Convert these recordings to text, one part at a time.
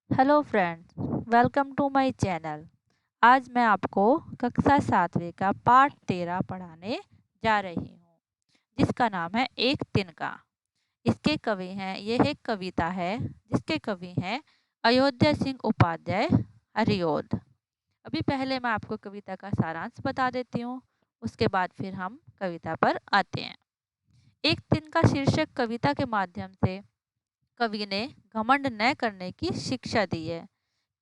Hello friends, welcome to my channel. आज मैं आपको कक्षा 7वीं का पाठ 13 पढ़ाने जा रही हूँ, जिसका नाम है एक तिनका। इसके कवि हैं, यह एक कविता है जिसके कवि हैं अयोध्या सिंह उपाध्याय हरिओद। अभी पहले मैं आपको कविता का सारांश बता देती हूँ, उसके बाद फिर हम कविता पर आते हैं। एक तिनका शीर्षक कविता के माध्यम से कवि ने घमंड न करने की शिक्षा दी है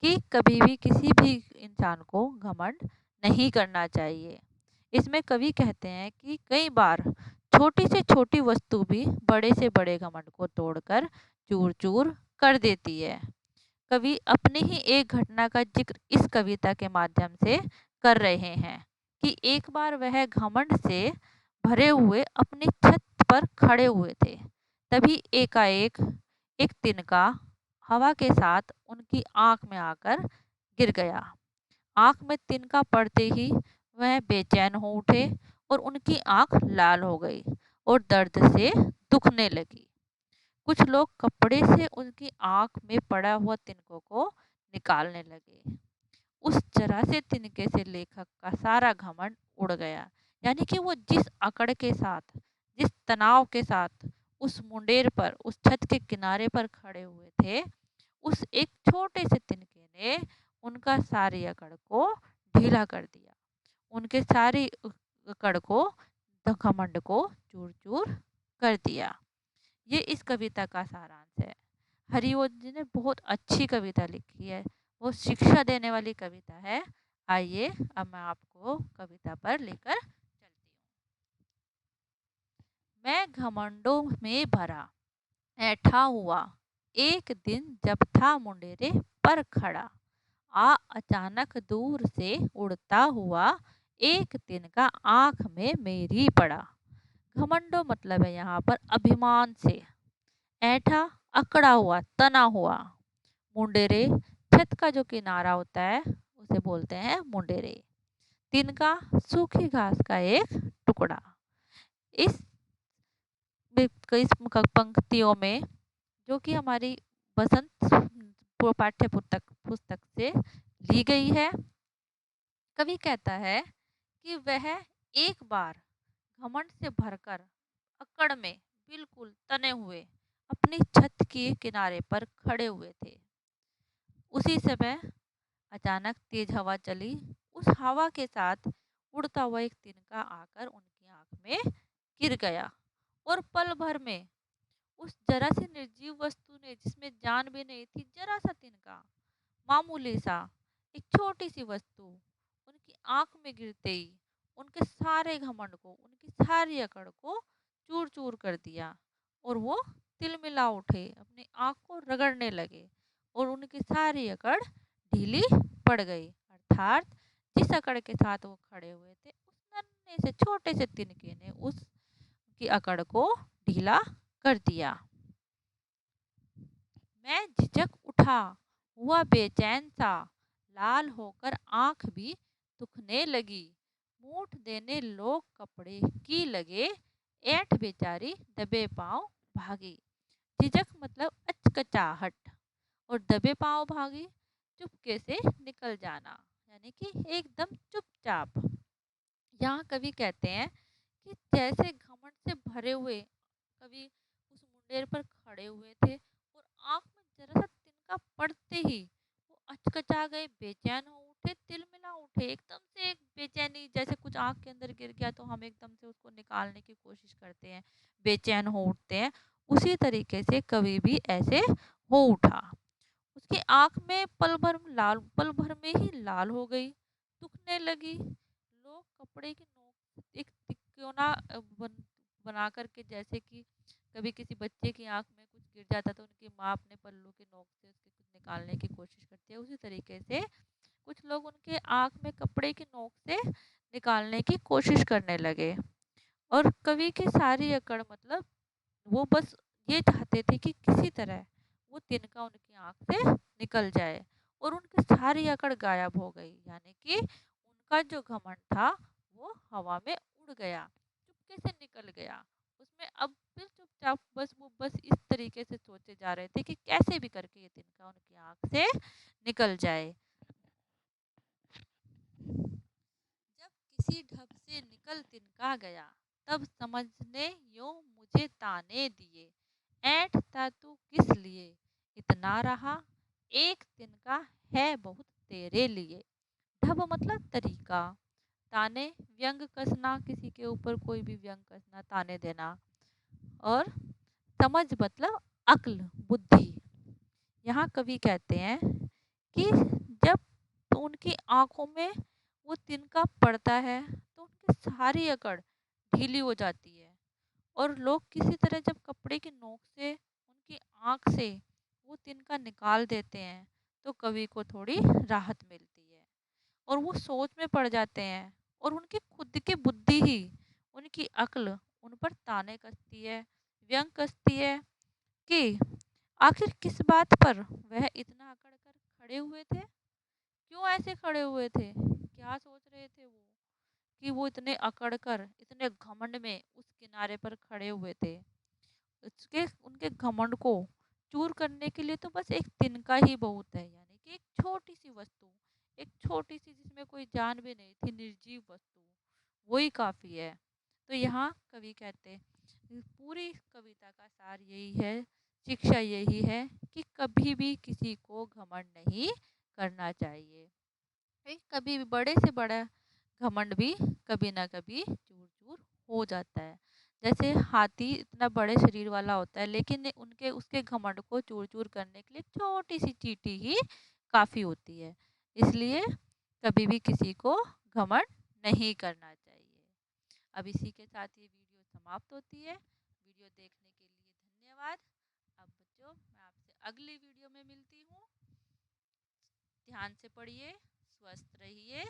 कि कभी भी किसी भी इंसान को घमंड नहीं करना चाहिए। इसमें कवि कहते हैं कि कई बार छोटी से छोटी वस्तु भी बड़े से बड़े घमंड को तोड़कर चूर चूर कर देती है। कवि अपनी ही एक घटना का जिक्र इस कविता के माध्यम से कर रहे हैं कि एक बार वह घमंड से भरे हुए अपनी छत पर खड़े हुए थे। तभी एकाएक एक तिनका हवा के साथ उनकी आंख में आकर गिर गया। आंख में तिनका पड़ते ही वह बेचैन हो उठे और उनकी आंख लाल हो गई और दर्द से दुखने लगी। कुछ लोग कपड़े से उनकी आंख में पड़ा हुआ तिनकों को निकालने लगे। उस जरा से तिनके से लेखक का सारा घमंड उड़ गया। यानी कि वो जिस अकड़ के साथ, जिस तनाव के साथ उस मुंडेर पर, उस छत के किनारे पर खड़े हुए थे, उस एक छोटे से तिनके ने उनका सारी अकड़ को ढीला कर दिया। उनके सारी अकड़ को, घमंड को चूर चूर कर दिया। ये इस कविता का सारांश है। हरिओद जी ने बहुत अच्छी कविता लिखी है, बहुत शिक्षा देने वाली कविता है। आइए अब मैं आपको कविता पर लेकर चलती हूँ। मैं घमंडों में भरा ऐठा हुआ, एक दिन जब था मुंडेरे पर खड़ा, आ अचानक दूर से उड़ता हुआ, एक दिन का आंख में मेरी पड़ा। घमंडो मतलब है यहाँ पर अभिमान से, ऐठा अकड़ा हुआ, तना हुआ, मुंडेरे छत का जो किनारा होता है उसे बोलते हैं मुंडेरे, तिनका सूखी घास का एक टुकड़ा। इस इस पंक्तियों में जो कि हमारी बसंत पाठ्य पुस्तक पुस्तक से ली गई है, कवि कहता है कि वह एक बार घमंड से भरकर अकड़ में बिल्कुल तने हुए अपनी छत के किनारे पर खड़े हुए थे। उसी समय अचानक तेज हवा चली। उस हवा के साथ उड़ता हुआ एक तिनका आकर उनकी आंख में गिर गया और पल भर में उस जरा सी निर्जीव वस्तु ने, जिसमें जान भी नहीं थी, जरा सा तिनका, मामूली सा एक छोटी सी वस्तु उनकी आंख में गिरते ही उनके सारे घमंड को, उनकी सारी अकड़ को चूर चूर कर दिया और वो तिलमिला उठे, अपनी आंख को रगड़ने लगे और उनकी सारी अकड़ ढीली पड़ गई। अर्थात जिस अकड़ के साथ वो खड़े हुए थे, उस नन्हे से छोटे से तिनके ने उसकी अकड़ को ढीला कर दिया। मैं झिझक उठा, हुआ बेचैन सा, लाल होकर आंख भी दुखने लगी, मूठ देने लोग कपड़े की लगे, ऐंठ बेचारी दबे पांव भागी। झिझक मतलब अचकचाहट और दबे पांव भागी, चुपके से निकल जाना, यानी कि एकदम चुपचाप। यहाँ कवि कहते हैं कि जैसे घमंड से भरे हुए कवि उस मुंडेर पर खड़े हुए थे और आंख में जरा सा तिनका पड़ते ही वो अचकचा गए, बेचैन हो उठे, तिलमिला उठे, एकदम से एक बेचैनी, जैसे कुछ आंख के अंदर गिर गया तो हम एकदम से उसको निकालने की कोशिश करते हैं, बेचैन हो उठते हैं। उसी तरीके से कवि भी ऐसे हो उठा। उसकी आंख में पल भर में ही लाल हो गई, दुखने लगी। लोग कपड़े की नोक से एक तिकोना बना करके, जैसे कि कभी किसी बच्चे की आंख में कुछ गिर जाता तो उनकी माँ अपने पल्लू की नोक से उसके कुछ निकालने की कोशिश करती है, उसी तरीके से कुछ लोग उनके आंख में कपड़े की नोक से निकालने की कोशिश करने लगे। और कवि की सारी अकड़ मतलब वो बस ये चाहते थे कि किसी तरह वो तिनका उनकी आंख से निकल जाए और उनकी सारी अकड़ गायब हो गई, यानी कि उनका जो घमंड था वो हवा में उड़ गया, चुपके से निकल गया। उसमें अब फिर चुपचाप टफ, बस वो बस इस तरीके से सोचे जा रहे थे कि कैसे भी करके ये तिनका उनकी आँख से निकल जाए। जब किसी ढब से निकल तिनका गया, तब समझने यूं मुझे ताने दिए। ऐंठता तू किस लिए, इतना रहा, एक तिनका है बहुत तेरे लिए। ढब मतलब तरीका, ताने व्यंग कसना, किसी के ऊपर कोई भी व्यंग कसना, ताने देना। और समझ मतलब अक्ल, बुद्धि। यहाँ कवि कहते हैं कि जब उनकी आंखों में वो तिनका पड़ता है तो उनकी सारी अकड़ ढीली हो जाती है, और लोग किसी तरह जब कपड़े की नोक से उनकी आंख से वो तिनका निकाल देते हैं तो कवि को थोड़ी राहत मिलती है, और वो सोच में पड़ जाते हैं, और उनकी खुद की बुद्धि ही, उनकी अक्ल उन पर ताने कसती है, व्यंग कसती है कि आखिर किस बात पर वह इतना अकड़ कर खड़े हुए थे, क्यों ऐसे खड़े हुए थे, क्या सोच रहे थे वो कि वो इतने अकड़ कर इतने घमंड में उस किनारे पर खड़े हुए थे। उसके उनके घमंड को चूर करने के लिए तो बस एक तिनका ही बहुत है, यानी कि एक छोटी सी वस्तु, एक छोटी सी जिसमें कोई जान भी नहीं थी, निर्जीव वस्तु, वही काफी है। तो यहाँ कवि कहते हैं, पूरी कविता का सार यही है, शिक्षा यही है कि कभी भी किसी को घमंड नहीं करना चाहिए। कभी भी बड़े से बड़ा घमंड भी कभी ना कभी चूर चूर हो जाता है। जैसे हाथी इतना बड़े शरीर वाला होता है, लेकिन उनके उसके घमंड को चूर चूर करने के लिए छोटी सी चींटी ही काफ़ी होती है। इसलिए कभी भी किसी को घमंड नहीं करना चाहिए। अब इसी के साथ ये वीडियो समाप्त होती है। वीडियो देखने के लिए धन्यवाद। अब बच्चों, मैं आपसे अगली वीडियो में मिलती हूँ। ध्यान से पढ़िए, स्वस्थ रहिए।